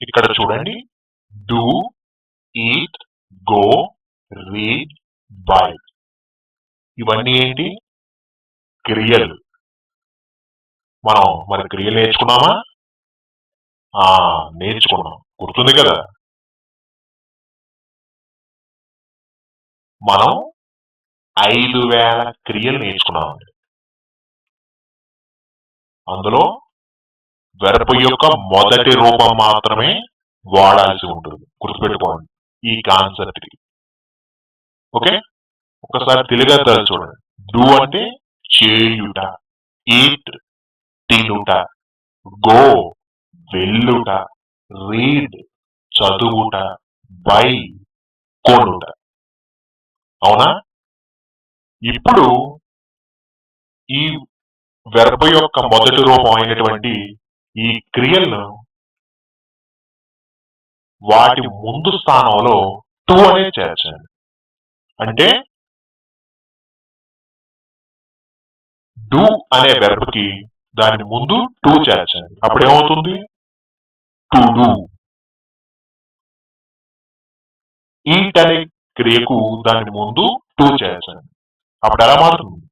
ఇక్కడ చూడండి, do, eat, go, read, by. ఇవన్నీ ఏంటి? క్రియలు. మనం మరి క్రియలు నేర్చుకున్నామా? నేర్చుకున్నాం. గుర్తుంది కదా? మనం 5000 క్రియలు నేర్చుకున్నామండి. అందులో వెర్బ్ యొక్క మొదటి రూపం మాత్రమే వాడాల్సి ఉంటుంది. గుర్తుపెట్టుకోండి ఈ కాన్సెప్ట్ కి. ఓకే, ఒకసారి తెలుగు చూడండి. డూ అంటే చేయుట, ఈట్ తినుట, గో వెళ్ళుట, రీడ్ చదువుట, బై కొనుట. అవునా? ఇప్పుడు ఈ వెర్బ్ యొక్క మొదటి రూపం అయినటువంటి ఈ క్రియలను వాటి ముందు స్థానంలో టు అనే చేర్చండి. అంటే డూ అనే వెర్బ్ కి దాని ముందు టు చేర్చండి. అప్పుడు ఏమవుతుంది? To do. ఈట్ అనే క్రియకు దాని ముందు టు చేర్చండి. అప్పుడు ఎలా మారుతుంది?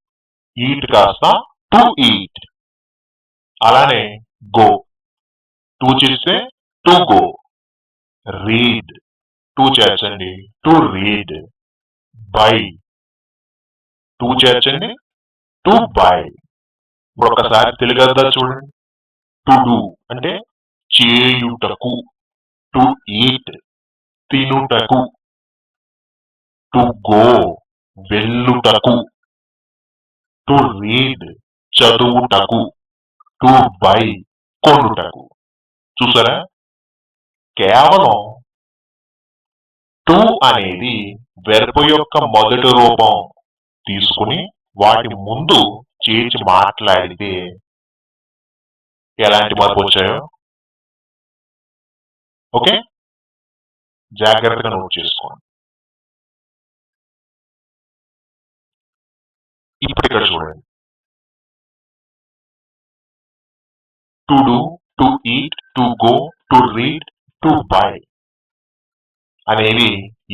ఈట్ కాస్త టు ఈట్. అలానే గో, టు చేస్తే టు గో. రీడ్, టు చేర్చండి, టు రీడ్. బై, టు చేర్చండి, టు బై. ఇప్పుడు ఒకసారి తెలుగు చూడండి. టు డూ అంటే చేయుటకు, టు ఈట్ తినుటకు, టు గో వెళ్ళుటకు, టు రీడ్ చదువుటకు, టు బై కొనుటకు. చూసారా? కేవలం టు అనేది వెర్బ్ యొక్క మొదటి రూపం తీసుకుని వాటి ముందు చేర్చి మాట్లాడితే ఎలాంటి మార్పు వచ్చాయో ఓకే, జాగ్రత్తగా నోట్ చేసుకోండి. ఇప్పుడు ఇక్కడ చూడండి, to do, to eat, to go, to read, to by అనేవి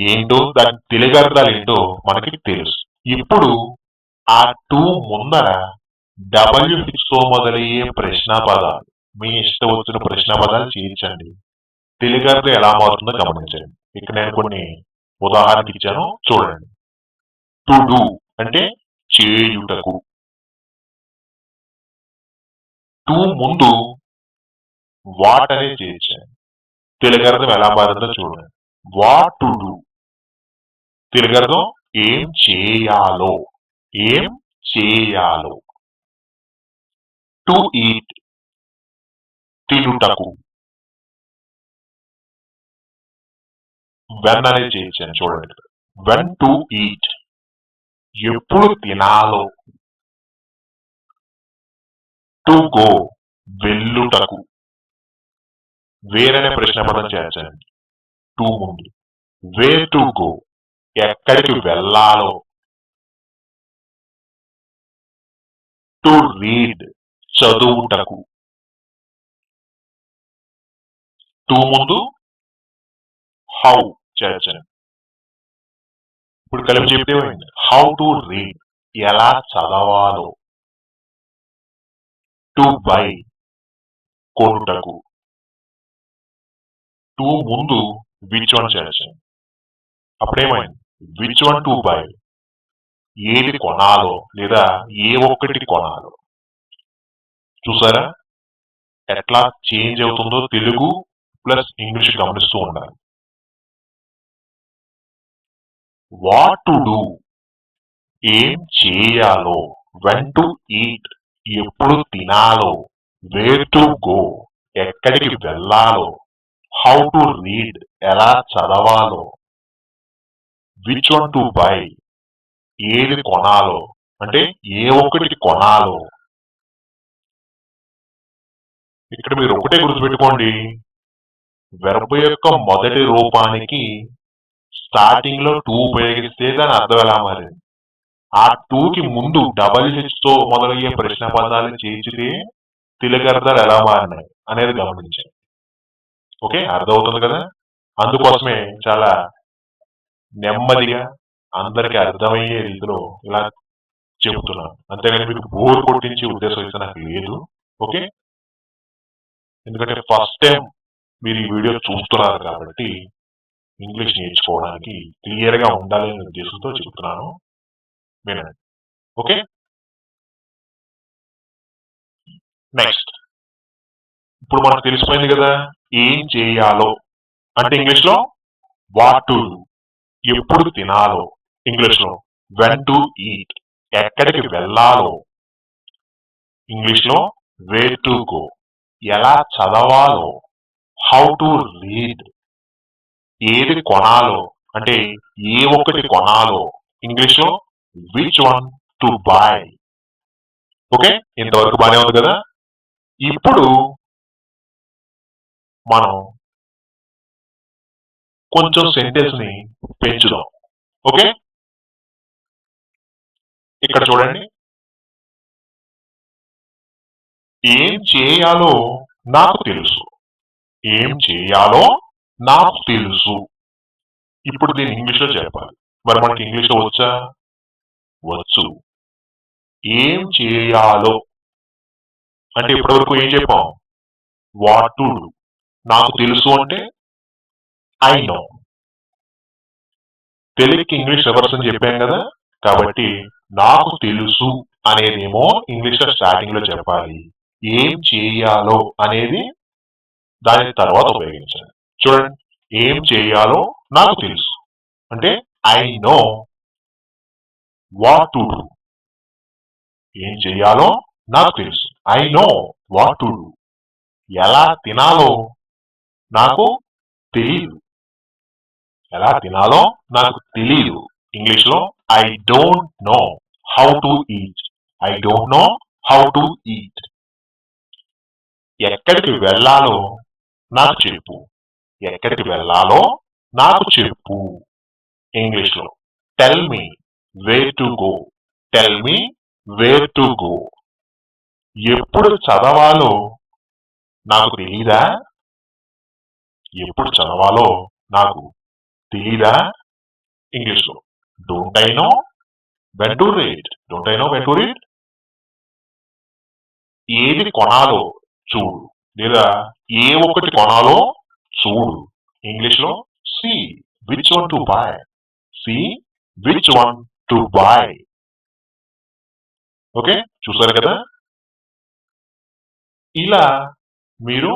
ఏంటో, దాని తెలుగు అర్థాలు ఏంటో మనకి తెలుసు. ఇప్పుడు ఆ టు ముందర WHతో మొదలయ్యే ప్రశ్న పదాలు, మీ ఇష్టం వచ్చిన ప్రశ్న పదాలు చేర్చండి. తెలుగు అర్థం ఎలా మారుతుందో గమనించండి. ఇక్కడ నేను కొన్ని ఉదాహరణకి ఇచ్చాను, చూడండి. టు డూ అంటే చేయుటకు. టు ముందు వాట్ అనే చేర్చండి. తెలుగు అర్థం ఎలా మారిందో చూడండి. What to do. తెలుగు అర్థం ఏం చేయాలో, ఏం చేయాలో. To eat తినుటకు. వెన్ అనేది చేయించాను చూడండి. వెన్ టు ఈట్ ఎప్పుడు తినాలో. టు గో వెళ్ళుటకు. వేరనే ప్రశ్న పదం చేర్చండి టు ముందు. వేర్ టు గో ఎక్కడికి వెళ్ళాలో. టు రీడ్ చదువుటకు. టు ముందు హౌ చేర్చండి. ఇప్పుడు కలిపి చెప్తే హౌ టు రీడ్ ఎలా చదవాలో. టు బై కొనుటకు. టు ముందు విచ్ వన్ చేర్చండి. అప్పుడేమైంది? విచ్ వన్ టు బై ఏది కొనాలో లేదా ఏ ఒక్కటి కొనాలో. చూసారా ఎట్లా చేంజ్ అవుతుందో? తెలుగు ప్లస్ ఇంగ్లీష్ గమనిస్తూ ఉండాలి. వాట్ టు డూ ఏం చేయాలో. వెన్ టు ఈట్ ఎప్పుడు తినాలో. వేర్ టు గో ఎక్కడికి వెళ్ళాలో. హౌ టు రీడ్ ఎలా చదవాలో. విచ్ వన్ టు బై ఏది కొనాలో అంటే ఏ ఒక్కటి కొనాలో. ఇక్కడ మీరు ఒకటే గుర్తుపెట్టుకోండి, వెర్బ్ యొక్క మొదటి రూపానికి స్టార్టింగ్ లో టూ ఉపయోగిస్తే దాని అర్థం ఎలా మారింది. ఆ టూకి ముందు WHతో మొదలయ్యే ప్రశ్న పదాలు చేర్చితే తెలుగు అర్థాలు ఎలా మారినాయి అనేది గమనించండి. ఓకే, అర్థమవుతుంది కదా. అందుకోసమే చాలా నెమ్మదిగా అందరికీ అర్థమయ్యే రీతిలో ఇలా చెబుతున్నాను, అంతేగాని మీకు బోర్ కొట్టించే ఉద్దేశం అయితే నాకు లేదు. ఓకే, ఎందుకంటే ఫస్ట్ టైం మీరు ఈ వీడియో చూస్తున్నారు కాబట్టి ఇంగ్లీష్ నేర్చుకోవడానికి క్లియర్ గా ఉండాలి అనే ఉద్దేశంతో చెబుతున్నాను, వినండి. ఓకే, నెక్స్ట్ ఇప్పుడు మనకు తెలిసిపోయింది కదా ఏం చేయాలో అంటే ఇంగ్లీష్ లో వాట్ టు డూ, ఎప్పుడు తినాలో ఇంగ్లీష్ లో వెన్ టు ఈట్, ఎక్కడికి వెళ్ళాలో ఇంగ్లీష్ లో వేర్ టు గో, ఎలా చదవాలో హౌ టు రీడ్, ఏది కొనాలో అంటే ఏ ఒక్కటి కొనాలో ఇంగ్లీష్ లో which one to buy. Okay, ఇంతవరకు బానే ఉంది కదా. ఇప్పుడు మనం కొంచెం సెంటెన్స్ ని పెంచుదాం. ఓకే, ఇక్కడ చూడండి, ఏం చేయాలో నాకు తెలుసు, ఏం చేయాలో నాకు తెలుసు. ఇప్పుడు దీన్ని ఇంగ్లీష్ లో చెప్పాలి. మరి మనకి ఇంగ్లీష్ లో వచ్చా? వచ్చు. ఏం చేయాలో అంటే ఇప్పటివరకు ఏం చెప్పాం? What to do. నాకు తెలుసు అంటే ఐ నో. తెలుగుకి ఇంగ్లీష్ రివర్స్ అని చెప్పాం కదా, కాబట్టి నాకు తెలుసు అనేదేమో ఇంగ్లీష్ లో స్టార్టింగ్ లో చెప్పాలి, ఏం చేయాలో అనేది దాని తర్వాత ఉపయోగించాలి. చూడండి, ఏం చేయాలో నాకు తెలుసు అంటే I know what to do. ఏం చేయాలో నాకు తెలుసు, I know what to do. ఎలా తినాలో నాకు తెలియదు, ఎలా తినాలో నాకు తెలియదు. ఇంగ్లీష్ లో I don't know how to eat, I don't know how to eat. ఎక్కడికి వెళ్ళాలో నాకు చెప్పు, ఎక్కడికి వెళ్ళాలో నాకు చెప్పు. ఇంగ్లీష్ లో tell me wear to go, tell me wear to go. ఎప్పుడు చదవాలో నాకు తెలీదా, ఎప్పుడు చదవాలో నాకు తెలీదా. ఇంగ్లీష్ లో don't I know when to read, don't I know when to read. ఏది కొనాలో చూడు లేదా ఏ ఒక్కటి కొనాలో చూడు. ఇంగ్లీష్ లో see which one to buy, see which one to buy. Okay, చూసారు కదా. ఇలా మీరు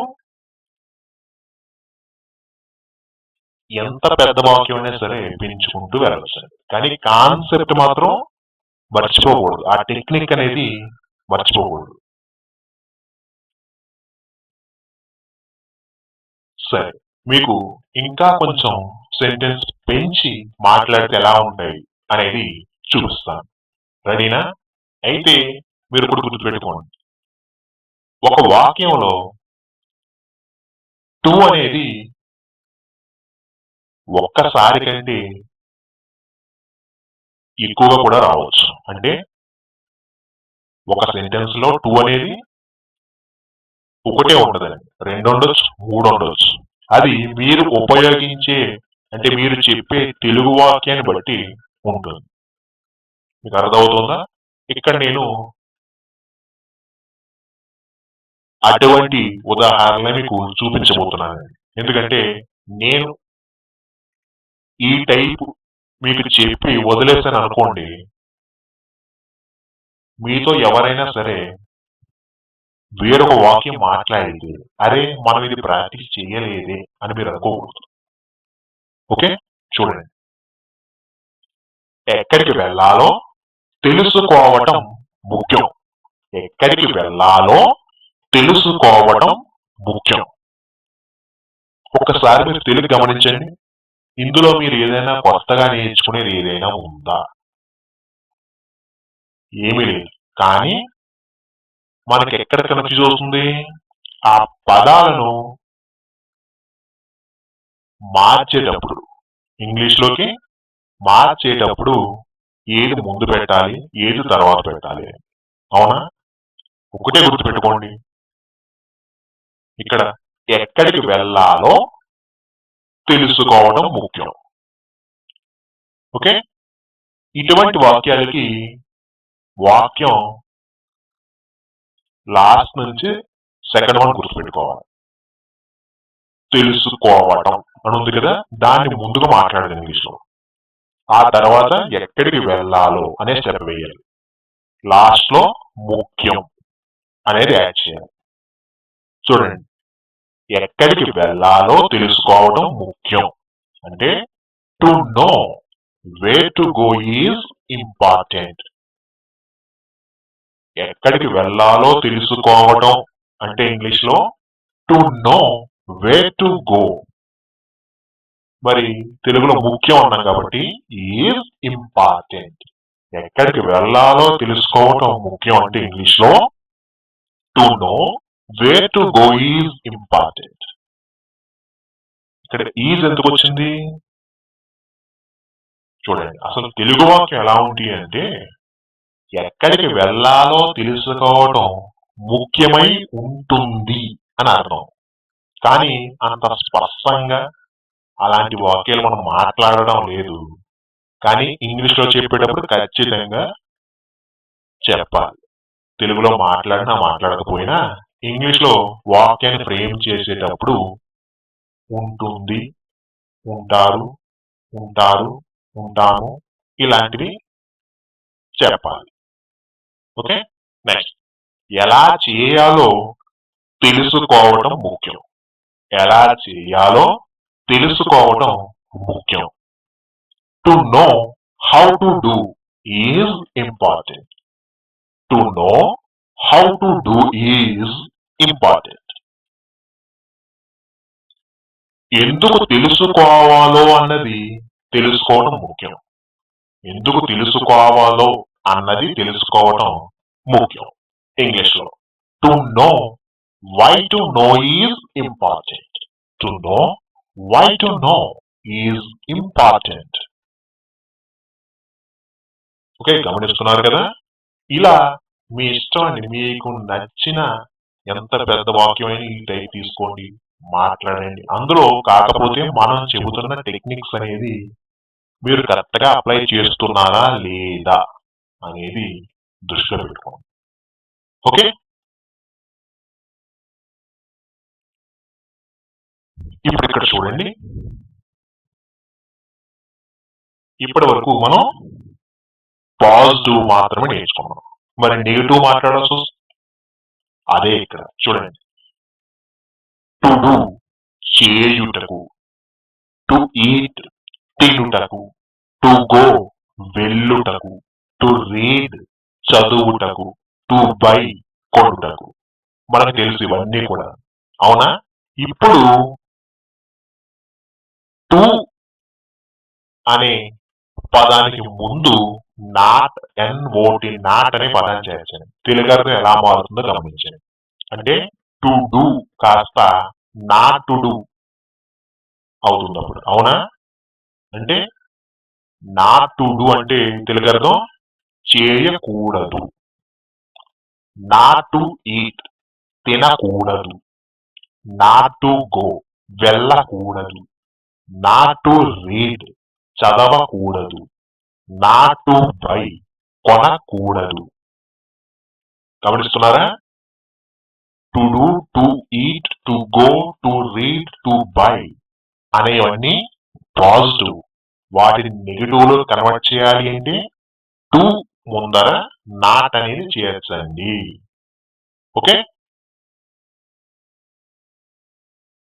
ఎంత పెద్ద వాక్యం అయినా సరే పెంచుకుంటూ వెళ్ళచ్చు, కానీ కాన్సెప్ట్ మాత్రం మర్చిపోకూడదు, ఆ టెక్నిక్ అనేది మర్చిపోకూడదు. సరే, మీకు ఇంకా కొంచెం సెంటెన్స్ పెంచి మాట్లాడితే ఎలా ఉంటాయి అనేది చూపిస్తాను. రెడీనా? అయితే మీరు ఇప్పుడు గుర్తుపెట్టుకోండి, ఒక వాక్యంలో టు అనేది ఒక్కసారి కంటే ఎక్కువగా కూడా రావచ్చు. అంటే ఒక సెంటెన్స్ లో టు అనేది ఒకటే ఉండదండి, రెండు ఉండొచ్చు, మూడు ఉండొచ్చు. అది మీరు ఉపయోగించే అంటే మీరు చెప్పే తెలుగు వాక్యాన్ని బట్టి ఉంటుంది. మీకు అర్థమవుతుందా? ఇక్కడ నేను అటువంటి ఉదాహరణ మీకు చూపించబోతున్నాను. ఎందుకంటే నేను ఈ టైపు మీకు చెప్పి వదిలేసాను అనుకోండి, మీతో ఎవరైనా సరే వేరొక వాక్యం మాట్లాడితే అరే మనం ఇది ప్రాక్టీస్ చేయలేదే అని మీరు అనుకోకూడదు. ఓకే, చూడండి, ఎక్కడికి వెళ్ళాలో తెలుసుకోవటం ముఖ్యం, ఎక్కడికి వెళ్ళాలో తెలుసుకోవటం ముఖ్యం. ఒక్కసారి మీరు తెలుగు గమనించండి, ఇందులో మీరు ఏదైనా కొత్తగా నేర్చుకునేది ఏదైనా ఉందా? ఏమీ లేదు. కానీ మనకి ఎక్కడ కన్ఫ్యూజ్ అవుతుంది, ఆ పదాలను మార్చేటప్పుడు, ఇంగ్లీష్ లోకి మార్చేటప్పుడు ఏది ముందు పెట్టాలి, ఏది తర్వాత పెట్టాలి. అవునా? ఒకటే గుర్తు పెట్టుకోండి, ఇక్కడ ఎక్కడికి వెళ్ళాలో తెలుసుకోవడం ముఖ్యం. ఓకే, ఇటువంటి వాక్యాలకి వాక్యం లాస్ట్ నుంచి సెకండ్ వన్ గుర్తుపెట్టుకోవాలి. తెలుసుకోవడం అని ఉంది కదా, దాన్ని ముందుగా మాట్లాడదు ఇంగ్లీష్ లో. ఆ తర్వాత ఎక్కడికి వెళ్ళాలో అనే స్టెప్ వేయాలి. లాస్ట్ లో ముఖ్యం అనేది యాడ్ చేయాలి. చూడండి, ఎక్కడికి వెళ్ళాలో తెలుసుకోవడం ముఖ్యం అంటే to know where to go is important. ఎక్కడికి వెళ్ళాలో తెలుసుకోవడం అంటే ఇంగ్లీష్ లో to no where to go. మరి తెలుగులో ముఖ్యం అన్నాం కాబట్టి ఈజ్ ఇంపార్టెంట్. ఎక్కడికి వెళ్ళాలో తెలుసుకోవడం ముఖ్యం అంటే ఇంగ్లీష్ లో to no where to go is important. ఇక్కడ ఈజ్ ఎందుకు వచ్చింది చూడండి. అసలు తెలుగు వాక్యం ఎలా ఉంది అంటే ఎక్కడికి వెళ్ళాలో తెలుసుకోవడం ముఖ్యమై ఉంటుంది అని అర్థం. కానీ అంత స్పష్టంగా అలాంటి వాక్యాలు మనం మాట్లాడడం లేదు. కానీ ఇంగ్లీష్ లో చెప్పేటప్పుడు ఖచ్చితంగా చెప్పాలి. తెలుగులో మాట్లాడినా మాట్లాడకపోయినా ఇంగ్లీష్ లో వాక్యాన్ని ఫ్రేమ్ చేసేటప్పుడు ఉంటుంది, ఉంటారు, ఉంటారు, ఉంటాము ఇలాంటివి చెప్పాలి. ఓకే, నెక్స్ట్ ఎలా చేయాలో తెలుసుకోవడం ముఖ్యం. ఎలా చేయాలో తెలుసుకోవడం ముఖ్యం. To know how to do is important. To know how to do is important. ఎందుకు తెలుసుకోవాలో అన్నది తెలుసుకోవడం ముఖ్యం. ఎందుకు తెలుసుకోవాలో అన్నది తెలుసుకోవడం ముఖ్యం. ఇంగ్లీష్ లో to know why to know is important. To know why to know is important. Okay, గమనిస్తున్నారు కదా. ఇలా మీ ఇష్టం అండి, మీకు నచ్చిన ఎంత పెద్ద వాక్యమైన ఈ టైప్ తీసుకోండి, మాట్లాడండి. అందులో కాకపోతే మనం చెబుతున్న టెక్నిక్స్ అనేది మీరు కరెక్ట్ గా అప్లై చేస్తున్నారా లేదా అనేది దృష్టిలో పెట్టుకోండి. ఓకే, ఇప్పుడు ఇక్కడ చూడండి. ఇప్పటి వరకు మనం పాజిటివ్ మాత్రమే నేర్చుకున్నాం. మరి నెగిటివ్ మాట్లాడాల్సి వస్తుంది. అదే ఇక్కడ చూడండి. టు డూ చేయుటకు, టు ఈట్ తినుటకు, టు గో వెళ్ళుటకు, టు రీడ్ చదువుటకు, టు బై కొనుటకు. మనకు తెలుసు ఇవన్నీ కూడా, అవునా? ఇప్పుడు టు అనే పదానికి ముందు నాట్ NOT నాట్ అనే పదాన్ని చేర్చండి. తెలుగు అర్థం ఎలా మారుతుందో గమనించండి. అంటే టు డూ కాస్త నాట్ టు డూ అవుతుంది అప్పుడు, అవునా? అంటే నాట్ టు డూ అంటే తెలుగు అర్థం చేయకూడదు. నాట్ టు ఈట్ తినకూడదు. నాట్ టు గో వెళ్ళకూడదు. నాట్ టు రీడ్ చదవకూడదు. నాట్ టు బై కొనకూడదు. గమనిస్తున్నారా? To do, to eat, to go, to read, to buy అనేవన్నీ పాజిటివ్. వాటిని నెగిటివ్ లో కన్వర్ట్ చేయాలి అంటే టు ముందర నాట్ అనేది చేర్చండి. ఓకే,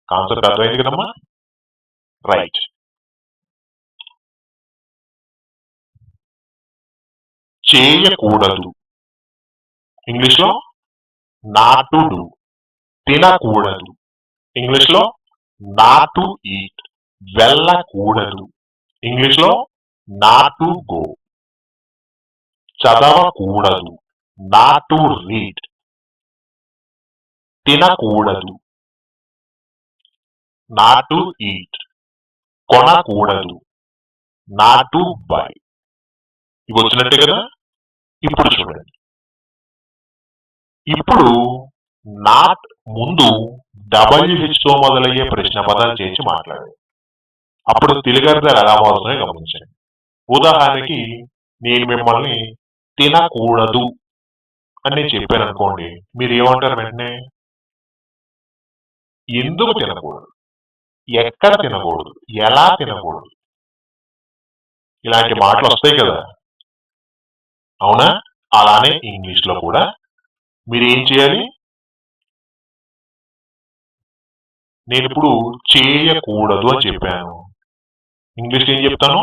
కాన్సెప్ట్ అర్థమైంది కదమ్మా? రైట్. చేయకూడదు ఇంగ్లీష్ లో నాట్ టు డూ. తినకూడదు ఇంగ్లీష్ లో నాట్ టు ఈట్. వెళ్ళకూడదు ఇంగ్లీష్ లో నాట్ టు గో. చదవకూడదు నాట్ టు రీడ్. తినకూడదు నాట్ టు ఈట్. కొనకూడదు నాట్ టు బై. ఇవి వచ్చినట్టే కదా. ఇప్పుడు చూడండి, ఇప్పుడు నాట్ ముందు WH తో మొదలయ్యే ప్రశ్న పదాలు చేసి మాట్లాడండి. అప్పుడు తెలుగు అర్థాలు ఎలా మారుతున్నాయో గమనించండి. ఉదాహరణకి నేను మిమ్మల్ని తినకూడదు అని చెప్పాను అనుకోండి, మీరు ఏమంటారు వెంటనే? ఎందుకు తినకూడదు, ఎక్కడ తినకూడదు, ఎలా తినకూడదు, ఇలాంటి మాటలు వస్తాయి కదా, అవునా? అలానే ఇంగ్లీష్ లో కూడా మీరు ఏం చేయాలి? నేను ఇప్పుడు చేయకూడదు అని చెప్పాను, ఇంగ్లీష్ ఏం చెప్తాను?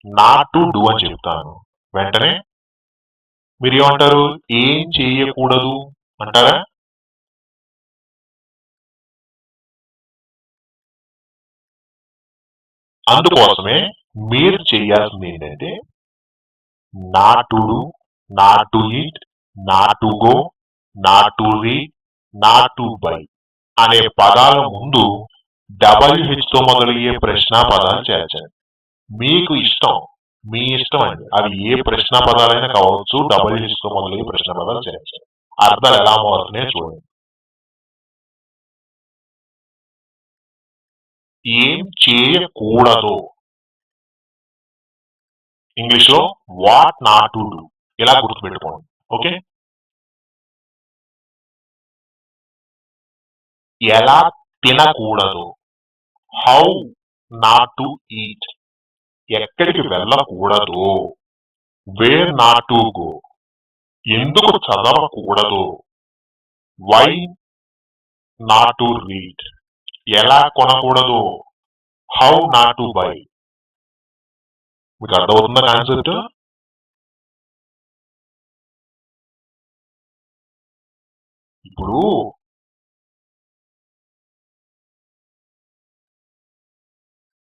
నాట్ టు డూ అని చెప్తాను. వెంటనే మీరు ఏమంటారు? ఏం చేయకూడదు అంటారా? అందుకోసమే మీరు చేయాల్సింది ఏంటంటే not to do, not to eat, not to go, not to read, not to by అనే పదాల ముందు WH తో మొదలయ్యే ప్రశ్న పదాలు చేర్చండి. మీకు ఇష్టం, మీ ఇష్టం అండి, అవి ఏ ప్రశ్న పదాలైనా కావచ్చు, WH తో మొదలయ్యే ప్రశ్న పదాలు చేర్చండి. అర్థాలు ఎలా మారుతున్నాయో చూడండి. ఏం చేయకూడదు, ఇంగ్లీష్ లో వాట్ నాట్ టు డూ, ఇలా గుర్తుపెట్టుకోండి. ఓకే, ఎలా తినకూడదు, హౌ నాట్ టు ఈట్, ఎక్కడికి వెళ్ళకూడదు, వేర్ నాట్ టు గో, ఎందుకు చదవకూడదు, వై నాట్ టు రీడ్, ఎలా కొనకూడదు, హౌ నాట్ టు బై. మీకు అర్థమవుతుందా కాన్సెప్ట్? ఇప్పుడు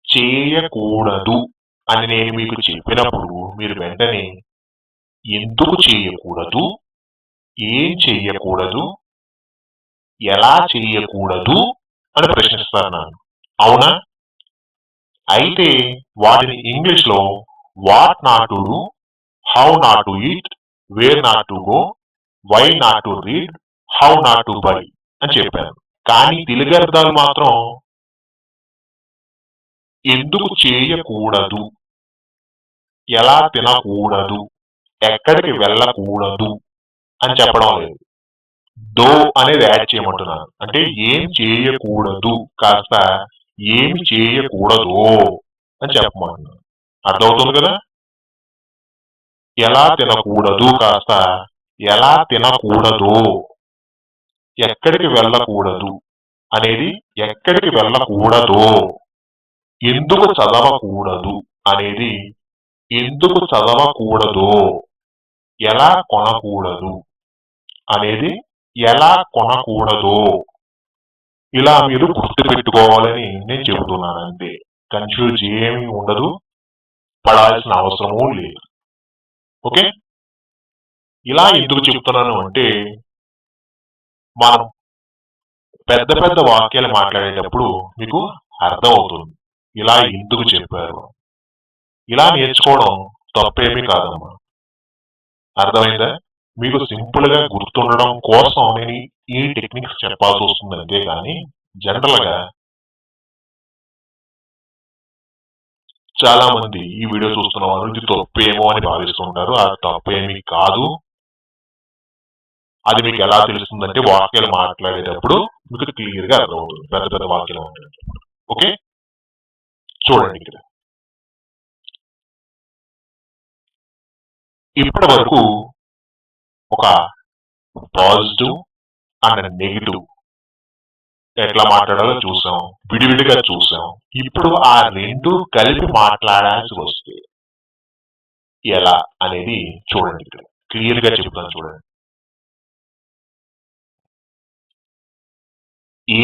చేయకూడదు అని నేను మీకు చెప్పినప్పుడు మీరు వెంటనే ఎందుకు చేయకూడదు, ఏం చేయకూడదు, ఎలా చేయకూడదు అని ప్రశ్నిస్తాను, అవునా? అయితే వాటిని ఇంగ్లీష్ లో what not to do, how not to eat, where not to go, why not to read, how not to buy అని చెప్పాను. కానీ తెలుగు అర్థాలు మాత్రం ఎందుకు చేయకూడదు, ఎలా తినకూడదు, ఎక్కడికి వెళ్ళకూడదు అని చెప్పడం లేదు. దో అనేది యాడ్ చేయమంటున్నాను. అంటే ఏం చేయకూడదు కాస్త ఏమి చేయకూడదు అని చెప్పమంటున్నాను. అర్థమవుతుంది కదా? ఎలా తినకూడదు కాస్త ఎలా తినకూడదు, ఎక్కడికి వెళ్ళకూడదు అనేది ఎక్కడికి వెళ్ళకూడదు, ఎందుకు చదవకూడదు అనేది ఎందుకు చదవకూడదు, ఎలా కొనకూడదు అనేది ఎలా కొనకూడదు. ఇలా మీరు గుర్తు పెట్టుకోవాలని నేను చెబుతున్నాను అంతే. కన్ఫ్యూజ్ ఏమీ ఉండదు, పడాల్సిన అవసరమూ లేదు. ఓకే, ఇలా ఎందుకు చెప్తున్నాను అంటే మనం పెద్ద పెద్ద వాక్యాలు మాట్లాడేటప్పుడు మీకు అర్థం అవుతుంది ఇలా ఎందుకు చెప్పారు. ఇలా నేర్చుకోవడం తప్పేమీ కాదమ్మా. అర్థమైందా? మీకు సింపుల్ గా గుర్తుండడం కోసం నేను ఈ టెక్నిక్స్ చెప్పాల్సి వస్తుంది అంతే కానీ జనరల్ గా చాలా మంది ఈ వీడియో చూస్తున్న వాళ్ళు ఇది తప్పేమో అని భావిస్తుంటారు. అది తప్పేమీ కాదు. అది మీకు ఎలా తెలుస్తుందంటే వాక్యాలు మాట్లాడేటప్పుడు మీకు క్లియర్ గా అర్థమవుతుంది, పెద్ద పెద్ద వాక్యాలు మాట్లాడేటప్పుడు. ఓకే, చూడండి ఇక్కడ ఇప్పటి వరకు ఒక పాజిటివ్ అండ్ నెగిటివ్ ఎట్లా మాట్లాడాలో చూసాం, విడివిడిగా చూసాం. ఇప్పుడు ఆ రెండు కలిపి మాట్లాడాల్సి వస్తే ఎలా అనేది చూడండి, ఇక్కడ క్లియర్ గా చెప్తాను చూడండి.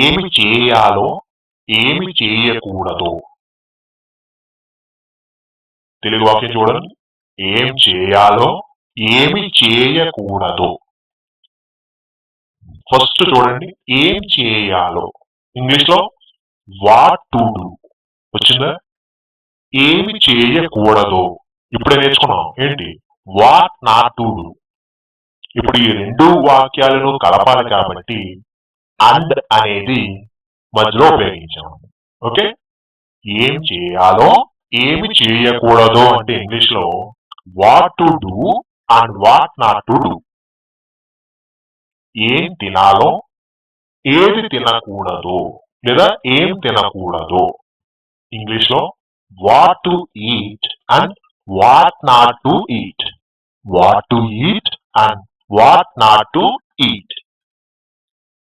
ఏమి చేయాలో ఏమి చేయకూడదు, తెలుగు వాక్యం చూడండి. ఏం చేయాలో ఏమి చేయకూడదు. ఫస్ట్ చూడండి, ఏం చేయాలో ఇంగ్లీష్ లో వాట్ టు డూ వచ్చిందా? ఏమి చేయకూడదు ఇప్పుడే నేర్చుకున్నాం, ఏంటి? What not to do. ఇప్పుడు ఈ రెండు వాక్యాలను కలపాలి కాబట్టి అండ్ అనేది మధ్యలో ఉపయోగించాము. ఓకే, ఏం చేయాలో ఏమి చేయకూడదు అంటే ఇంగ్లీష్ లో what to do and what not to do. ఏం తినాలో ఏది తినకూడదు లేదా ఏం తినకూడదు. ఇంగ్లీష్ లో what to eat and what not to eat. What to eat and what not to eat.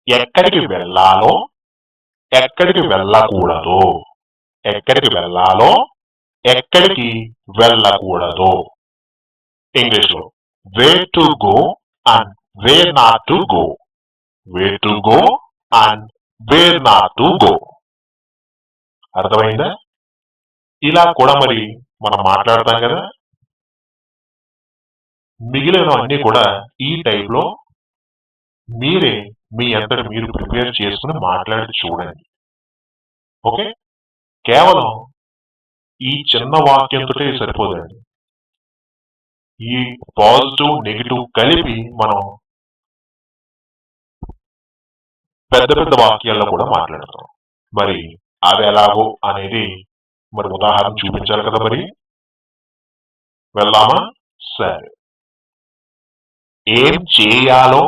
ఎక్కడికి వెళ్ళాలో ఎక్కడికి వెళ్ళకూడదు. ఎక్కడికి వెళ్ళాలో ఎక్కడికి వెళ్ళకూడదు. ఇంగ్లీష్ లో where to go and where not to go. Where to go and where not to go. అర్థమైందా? ఇలా కూడా మరి మనం మాట్లాడతాం కదా. మిగిలినవన్నీ కూడా ఈ టైప్ లో మీరే మీ అంతటి మీరు ప్రిపేర్ చేసుకుని మాట్లాడి చూడండి. ఓకే, కేవలం ఈ చిన్న వాక్యంతో సరిపోదండి. ఈ పాజిటివ్ నెగిటివ్ కలిపి మనం పెద్ద పెద్ద వాక్యాల్లో కూడా మాట్లాడతాం. మరి అవి ఎలాగో అనేది మరి ఉదాహరణ చూపించాలి కదా. మరి వెళ్దామా? సరే. ఏం చేయాలో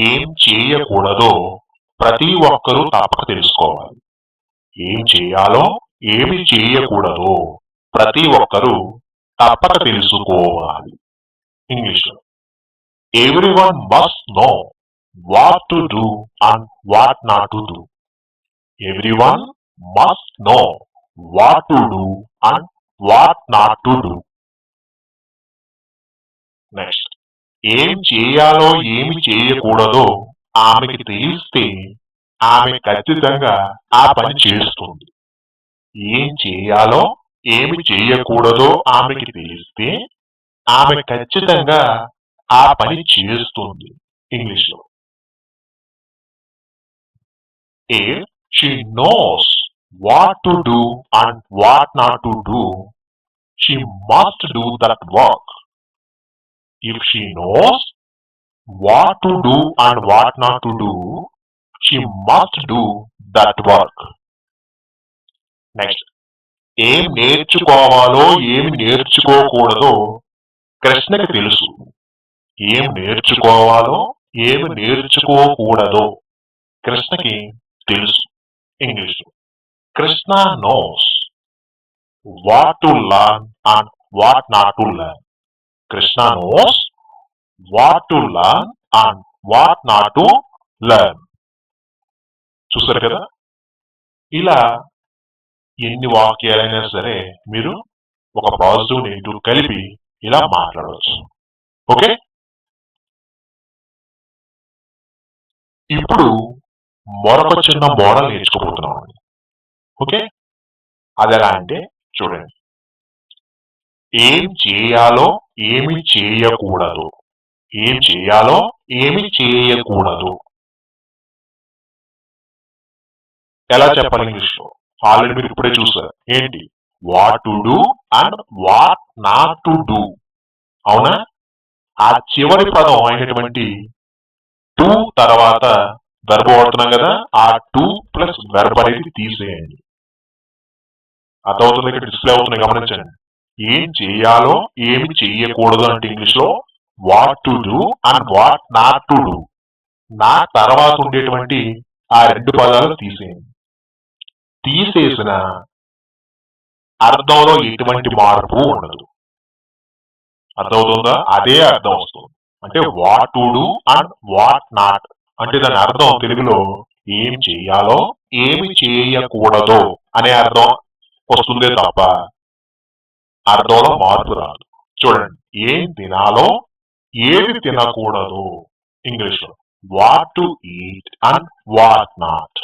ఏం చేయకూడదో ప్రతి ఒక్కరూ తప్పక తెలుసుకోవాలి. ఏం చేయాలో ఏమి చేయకూడదో ప్రతి ఒక్కరూ తప్పక తెలుసుకోవాలి. ఇంగ్లీష్ లో everyone must know what to do and what not to do. Everyone must know what to do and what not to do. Next, ఏం చేయాలో ఏమి చేయకూడదో ఆమెకి తెలిస్తే ఆమె ఖచ్చితంగా ఆ పని చేస్తుంది. ఏం చేయాలో ఏమి చేయకూడదో ఆమెకి తెలిస్తే ఆమె ఖచ్చితంగా ఆ పని చేస్తుంది. ఇంగ్లీష్ లో if she knows what to do and what not to do, she must do that work. If she knows what to do and what not to do, she must do that work. Next, ఏం నేర్చుకోవాలో ఏమి నేర్చుకోకూడదో కృష్ణకి తెలుసు. ఏం నేర్చుకోవాలో ఏమి నేర్చుకోకూడదో కృష్ణకి తెలుసు. English Krishna knows what to learn and what not to learn. Krishna knows what to learn and what not to learn. చూసారు కదా, ఇలా ఎన్ని వాక్యాలైనా సరే మీరు ఒక పాజిటివ్ నెగిటివ్ కలిపి ఇలా మాట్లాడవచ్చు. ఓకే, ఇప్పుడు మరొక చిన్న మోడల్ నేర్చుకోబోతున్నాం. ఓకే, అది ఎలా అంటే చూడండి. ఏం చేయాలో ఏమి చేయకూడదు. ఏం చేయాలో ఏమి చేయకూడదు ఎలా చెప్పాలి ఇంగ్లీష్ లో? ఆల్రెడీ మీరు ఇప్పుడే చూసారు. ఏంటి? What to do and what not to do. అవునా? ఆ చివరి పదం అయినటువంటి టు తర్వాత వెర్బ్ వాడుతున్నాం కదా, ఆ టు ప్లస్ వెర్బ్ అనేది తీసేయండి. అర్థమవుతుంది? ఇక్కడ డిస్ప్లే అవుతుంది, గమనించండి. ఏం చేయాలో ఏమి చేయకూడదు అంటే ఇంగ్లీష్ లో what to do and what not to do. నా తర్వాత ఉండేటువంటి ఆ రెండు పదాలు తీసేయండి. తీసేసిన అర్థంలో ఎటువంటి మార్పు ఉండదు. అర్థమవుతుందా? అదే అర్థం వస్తుంది. అంటే what to do and what not అంటే దాని అర్థం తెలుగులో ఏం చేయాలో ఏమి చేయకూడదో అనే అర్థం వస్తుందే తప్ప అర్థంలో మార్పు రాదు. చూడండి, ఏం తినాలో ఏది తినకూడదు ఇంగ్లీష్ లో what to eat and what not.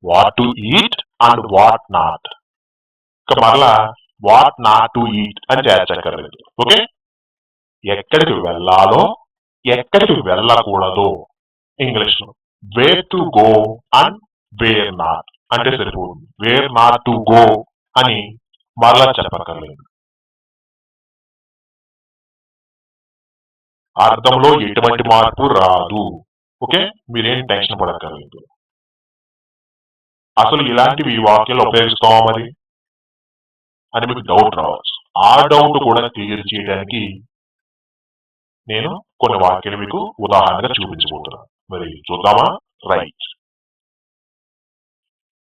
What to eat and what not. ఇక మరలా వాట్ నాట్ టు ఈట్ అని చేర్చక్కర్లేదు. ఓకే, ఎక్కడికి వెళ్ళాలో ఎక్కడికి వెళ్ళకూడదు ఇంగ్లీష్ లో where to go and where not అంటే సరిపోతుంది. వేర్ నాట్ టు గో అని మరలా చెప్పక్కర్లేదు. అర్థంలో ఎటువంటి మార్పు రాదు. ఓకే, మీరేం టెన్షన్ పడక్కర్లేదు. అసలు ఇలాంటివి ఈ వాక్యాలు ఉపయోగిస్తామా మరి అని మీకు డౌట్ రావచ్చు. ఆ డౌట్ కూడా క్లియర్ చేయడానికి నేను కొన్ని వాక్యాలు మీకు ఉదాహరణగా చూపించబోతున్నాను. మరి చూద్దామా? రైట్.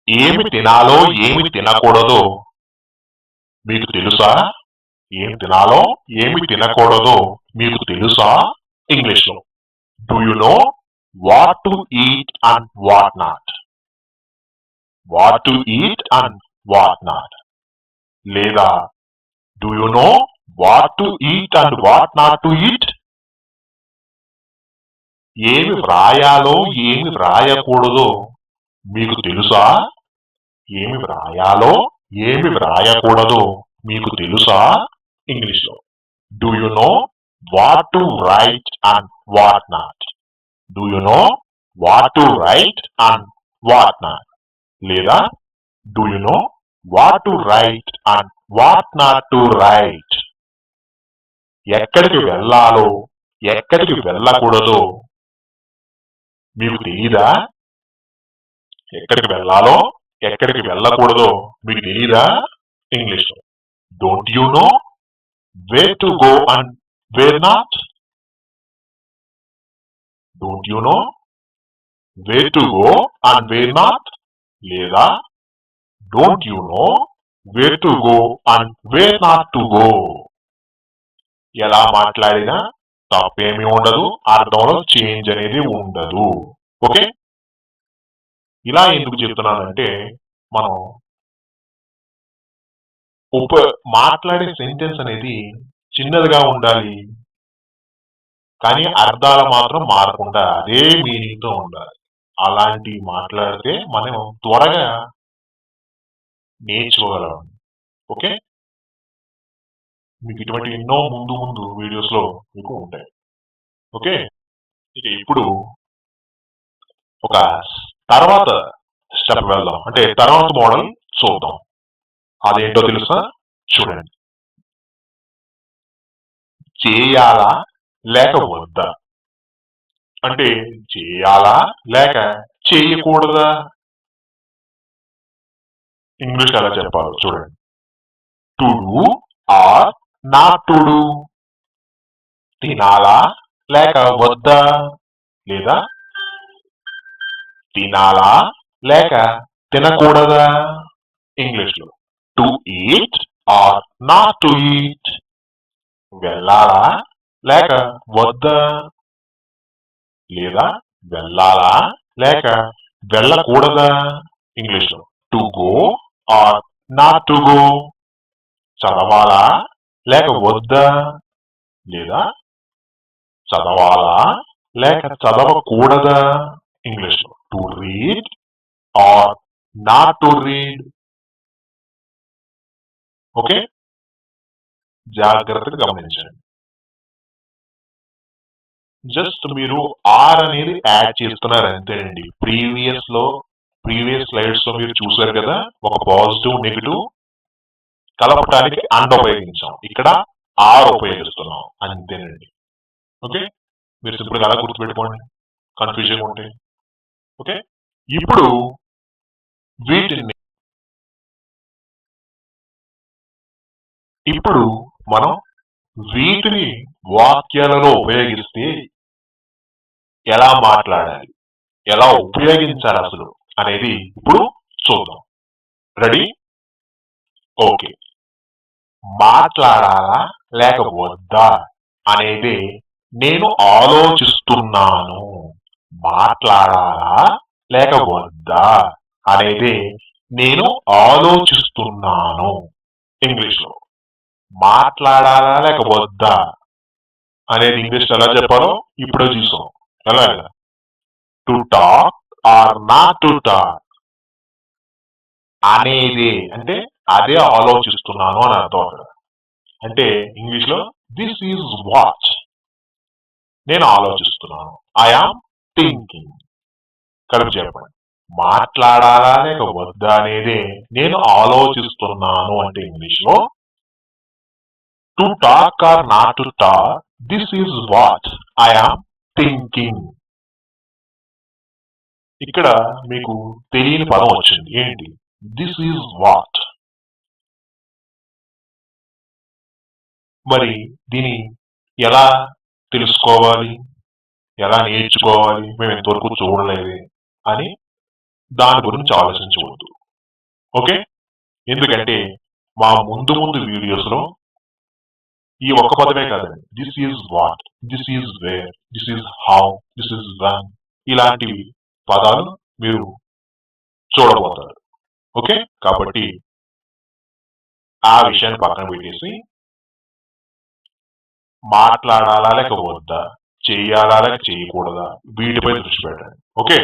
ఏమి తినాలో ఏమి తినకూడదో మీకు తెలుసా? ఏమి తినాలో ఏమి తినకూడదో మీకు తెలుసా? ఇంగ్లీష్ లో do you know what to eat and what not? What to eat and what not. లేదా do you know what to eat and what not to eat? ఏమి వ్రాయాలో ఏమి వ్రాయకూడదో మీకు తెలుసా? ఏమి వ్రాయాలో ఏమి వ్రాయకూడదో మీకు తెలుసా? ఇంగ్లీష్ లో do you know what to write and what not? Do you know what to write and what not? లేదా do you know what to write and what not to write? ఎక్కడికి వెళ్ళాలో ఎక్కడికి వెళ్ళకూడదో మీకు తెలీదా? ఎక్కడికి వెళ్ళాలో ఎక్కడికి వెళ్ళకూడదో మీకు తెలీదా? ఇంగ్లీష్ లో don't you know where to go and where not? Don't you know where to go and where not? లేదా don't you know where to go and where not to go? ఎలా మాట్లాడినా తప్పేమీ ఉండదు, అర్థంలో చేంజ్ అనేది ఉండదు. Okay, ఇలా ఎందుకు చెప్తున్నానంటే మనం మాట్లాడే సెంటెన్స్ అనేది చిన్నదిగా ఉండాలి, కానీ అర్థాలు మాత్రం మారకుండా అదే మీనింగ్ తో ఉండాలి. అలాంటి మాట్లాడితే మనం త్వరగా నేర్చుకోగలం. ఓకే, మీకు ఇటువంటి ఎన్నో ముందు ముందు వీడియోస్ లో మీకు ఉంటాయి. ఓకే, ఇక ఇప్పుడు ఒక తర్వాత స్టెప్ వెళ్దాం, అంటే తర్వాత మోడల్ చూద్దాం. అదేంటో తెలుసా? చూడండి. చేయాలా లేక వద్దా? అంటే చేయాలా లేక చేయకూడదా? ఇంగ్లీష్ ఎలా చెప్పాలో చూడండి. To do or not to do? తినాలా లేక వద్దా? లేదా తినాలా లేక తినకూడదా? ఇంగ్లీష్ లో to eat or not to eat? వెళ్ళాలా లేక వద్దా? లేదా వెళ్ళాలా లేక వెళ్ళకూడదా? ఇంగ్లీష్ లో to go or not to go? చదవాలా లేక వద్దా? లేదా చదవాలా లేక చదవకూడదా? ఇంగ్లీష్ లో to read or not to read? Okay, జాగ్రత్తగా గమనించండి. జస్ట్ మీరు ఆర్ అనేది యాడ్ చేస్తున్నారు అంతేనండి. ప్రీవియస్ స్లైడ్స్ లో మీరు చూసారు కదా, ఒక పాజిటివ్ నెగిటివ్ కలపడానికి అండ్ ఉపయోగించాం, ఇక్కడ ఆర్ ఉపయోగిస్తున్నాం అంతేనండి. ఓకే, మీరు సింపుల్ గా అలా గుర్తుపెట్టుకోండి, కన్ఫ్యూజన్ ఉంటే. ఓకే, ఇప్పుడు మనం వీటిని వాక్యాలలో ఉపయోగిస్తే ఎలా మాట్లాడాలి, ఎలా ఉపయోగించాలి అసలు అనేది ఇప్పుడు చూద్దాం. రెడీ? ఓకే, మాట్లాడాలా లేక వద్దా అనేది నేను ఆలోచిస్తున్నాను. మాట్లాడాలా లేక వద్దా అనేది నేను ఆలోచిస్తున్నాను. ఇంగ్లీష్ లో మాట్లాడాలా లేక వద్దా అనేది ఇంగ్లీష్ ఎలా చెప్పాలో ఇప్పుడే చూసాం. ఎలాగా? To talk or not to talk అనేది అంటే అదే ఆలోచిస్తున్నాను అని అర్థం అక్కడ. అంటే ఇంగ్లీష్ లో దిస్ ఈజ్ వాట్, నేను ఆలోచిస్తున్నాను, ఐఆమ్ థింకింగ్. కలిపి చెప్పండి. మాట్లాడాలా లేక వద్దా అనేది నేను ఆలోచిస్తున్నాను అంటే ఇంగ్లీష్ లో to talk or not to talk, this is what I am thinking. ఇక్కడ మీకు తెలియని పదం వచ్చింది. ఏంటి? This is what. మరి దీన్ని ఎలా తెలుసుకోవాలి, ఎలా నేర్చుకోవాలి, మేము ఇంతవరకు చూడలేదు అని దాని గురించి ఆలోచించవద్దు. ఓకే? ఎందుకంటే మా ముందు వీడియోస్ లో ఈ ఒక్క పదమే కాదండి, this is what, this is where, this is how, this is when, ఇలాంటివి పదాలు మీరు చూడబోతారు. ఓకే? కాబట్టి ఆ విషయాన్ని పక్కన పెట్టేసి మాట్లాడాలా లేక వద్దా, చెయ్యాలా లేక చేయకూడదా, వీటిపై దృష్టి పెట్టండి. ఓకే?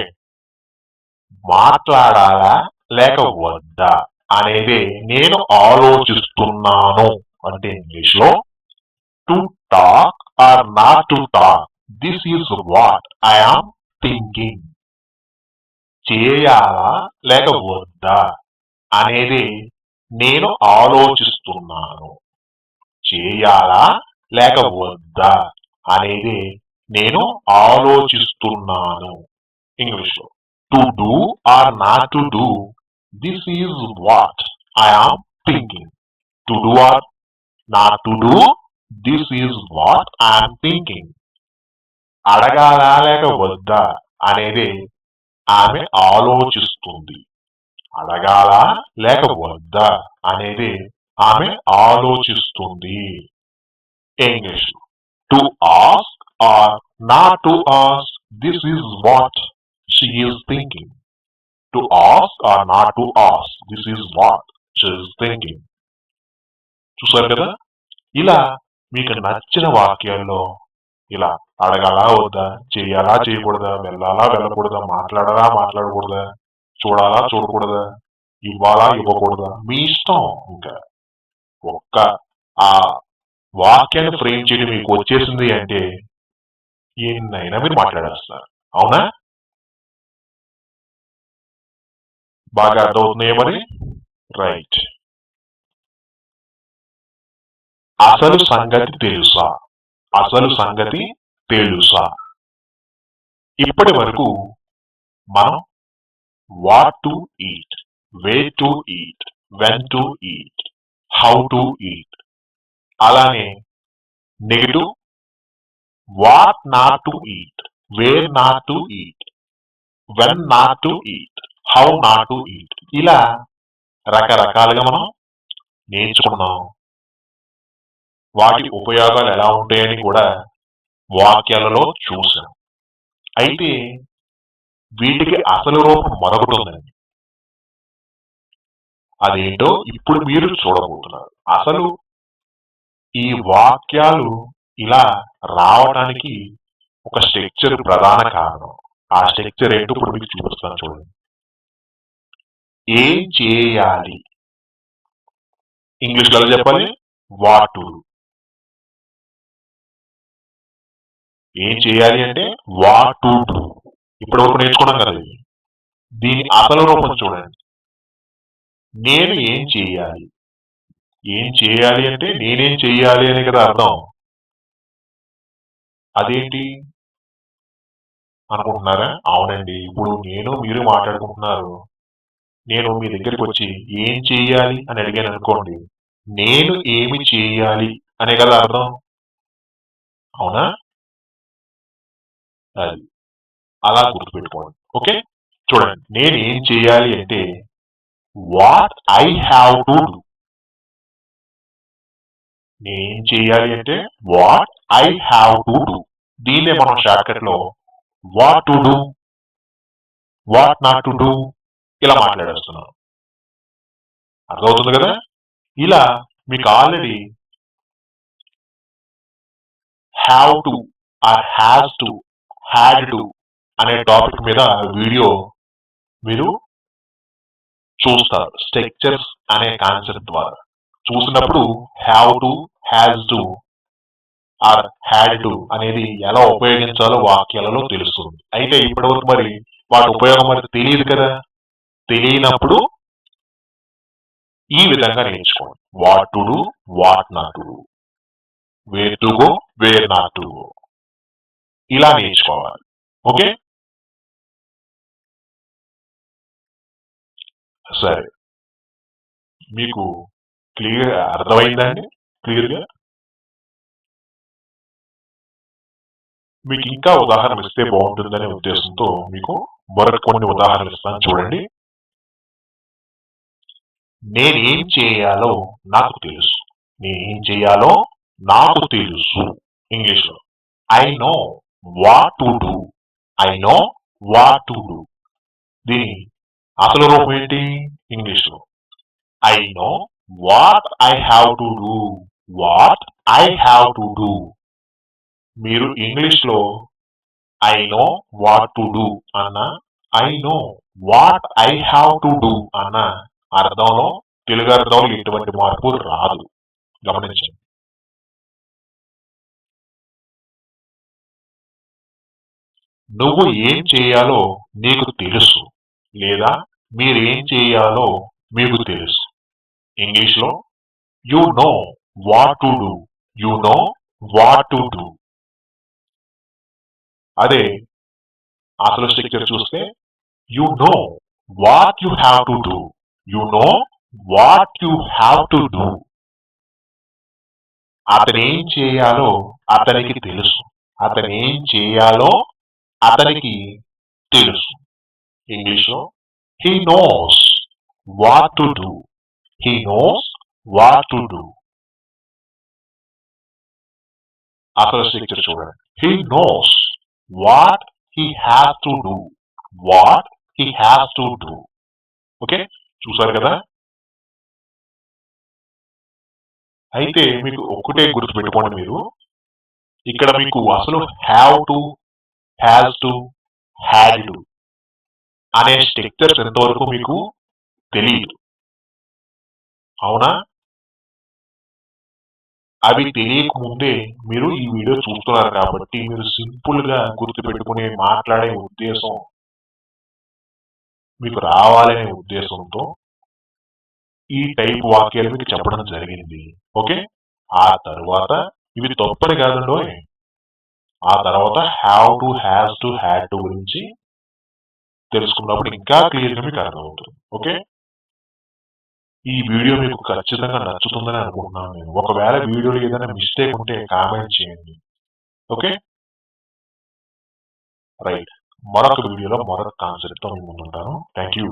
మాట్లాడాలా లేక వద్దా అనేది నేను ఆలోచిస్తున్నాను అంటే ఇంగ్లీష్ లో to talk or not to talk, this is what I am thinking. చేయాలా లేక వద్దా అనేది నేను ఆలోచిస్తున్నాను. చేయాలా లేక వద్దా అనేది నేను ఆలోచిస్తున్నాను ఇంగ్లీష్ లో. To do or not to do, this is what I am thinking. To do or not to do, this is what I am thinking. అడగాలా లేక వద్దా అనేది ఆమె ఆలోచిస్తుంది. అడగాలా లేక వద్దా అనేది ఆమె ఆలోచిస్తుంది English. To ask or not to ask, this is what she is thinking. To ask or not to ask, this is what she is thinking. చూసారు కదా? ఇలా మీకు నచ్చిన వాక్యాల్లో ఇలా అడగాలా వద్దా, చేయాలా చేయకూడదా, వెళ్ళాలా వెళ్ళకూడదా, మాట్లాడాలా మాట్లాడకూడదా, చూడాలా చూడకూడదా, ఇవ్వాలా ఇవ్వకూడదా, మీ ఇష్టం. ఇంకా ఒక్క ఆ వాక్యాన్ని ఫ్రేమ్ చేయడం మీకు వచ్చేసింది అంటే ఎన్నైనా మీరు మాట్లాడేస్తారు. అవునా? బాగా అర్థమవుతున్నాయా మరి? రైట్. అసలు సంగతి తెలుసా? అసలు సంగతి తెలుసా? ఇప్పటి వరకు మనం what to eat, where to eat, when to eat, how to eat, అలానే negative what not to eat, where not to eat, when not to eat, how not to eat, ఇలా రకరకాలుగా మనం నేర్చుకున్నాం. వాటి ఉపయోగాలు ఎలా ఉంటాయని కూడా వాక్యాలలో చూసాం. అయితే వీటికి అసలు రూపం మరొకటి ఉందండి. అదేంటో ఇప్పుడు మీరు చూడబోతున్నారు. అసలు ఈ వాక్యాలు ఇలా రావడానికి ఒక స్ట్రక్చర్ ప్రధాన కారణం. ఆ స్ట్రక్చర్ ఏంటో ఇప్పుడు మీకు చూపిస్తాను చూడండి. ఏం చేయాలి, ఇంగ్లీష్ లో చెప్పాలి వాట్ టు. ఏం చేయాలి అంటే వాట్ టు డూ. ఇప్పటి వరకు నేర్చుకున్నాం కదా. దీని అసలు రూపం చూడండి. నేను ఏం చేయాలి. ఏం చేయాలి అంటే నేనేం చెయ్యాలి అనే కదా అర్థం. అదేంటి అనుకుంటున్నారా? అవునండి, ఇప్పుడు నేను మీరు మాట్లాడుకుంటున్నారు. నేను మీ దగ్గరికి వచ్చి ఏం చెయ్యాలి అని అడిగాను అనుకోండి, నేను ఏమి చేయాలి అనే కదా అర్థం. అవునా? అది అలా గుర్తుపెట్టుకోండి. ఓకే? చూడండి, నేను ఏం చేయాలి అంటే what I have to do. నేనేం చేయాలి అంటే what I have to do. దీన్నే మనం షార్ట్ కట్ లో what to do, what not to do ఇలా మాట్లాడేస్తున్నాం. అర్థమవుతుంది కదా? ఇలా మీకు already have to or has to, had to అనే టాపిక్ మీద వీడియో మీరు చూస్తారు స్ట్రక్చర్స్ అనే కాన్సెప్ట్ ద్వారా. చూసినప్పుడు have to, has to or had to అనేది ఎలా ఉపయోగించాలో వాక్యాలలో తెలుస్తుంది. అయితే ఇప్పటివరకు మరి వాటి ఉపయోగం మరి తెలియదు కదా. తెలియనప్పుడు ఈ విధంగా నేర్చుకోండి. What to do, what not to do, where to go, where not to go, ఇలా నేర్చుకోవాలి. ఓకే? సరే, మీకు క్లియర్ అర్థమైందండి? క్లియర్గా మీకు ఇంకా ఉదాహరణ ఇస్తే బాగుంటుందనే ఉద్దేశంతో మీకు మరొక కొన్ని ఉదాహరణలు ఇస్తాను చూడండి. నేనేం చేయాలో నాకు తెలుసు. నేనేం చేయాలో నాకు తెలుసు. ఇంగ్లీష్ లో I know what to do. I know what to do. దీని అసలు రూపం ఏంటి ఇంగ్లీష్ లో? I know what I have to do. What I have to do. మీరు ఇంగ్లీష్ లో I know what to do అన్న, I know what I have to do అన్న అర్థంలో తెలుగు అర్థంలో ఎటువంటి మార్పు రాదు. గమనించండి. నువ్వు ఏం చేయాలో నీకు తెలుసు లేదా మీరేం చేయాలో మీకు తెలుసు. ఇంగ్లీష్ లో you know what to do. You know what to do. అదే అసలు స్ట్రక్చర్ చూస్తే you know what you have to do. You know what you have to do. అతనేం చేయాలో అతనికి తెలుసు. అతనేం చేయాలో అతనికి తెలుసు. ఇంగ్లీష్ లో he knows what to do. He knows what to do. అసలు స్ట్రక్చర్ చూడండి. He knows what he has to do. What he has to do. Okay, చూసారు కదా? అయితే మీకు ఒక్కటే గుర్తు పెట్టుకోండి, మీరు ఇక్కడ మీకు అసలు have to, has to, had to అనే స్ట్రక్చర్స్ ఎంతవరకు మీకు తెలియదు, అవునా? అవి తెలియకముందే మీరు ఈ వీడియో చూస్తున్నారు కాబట్టి మీరు సింపుల్ గా గుర్తు పెట్టుకుని మాట్లాడే ఉద్దేశం మీకు రావాలనే ఉద్దేశంతో ఈ టైప్ వాక్యాలు మీకు చెప్పడం జరిగింది. ఓకే, ఆ తర్వాత ఇవి తప్పని కాదండో. ఆ తర్వాత have to, has to, had to గురించి తెలుసుకున్నప్పుడు ఇంకా క్లియర్గా మీకు అర్థమవుతుంది. ఓకే, ఈ వీడియో మీకు ఖచ్చితంగా నచ్చుతుందని అనుకుంటున్నాను నేను. ఒకవేళ వీడియోలో ఏదైనా మిస్టేక్ ఉంటే కామెంట్ చేయండి. Okay, right. మరొక వీడియోలో మరొక కాన్సెప్ట్ తో ముందుంటాను. Thank you.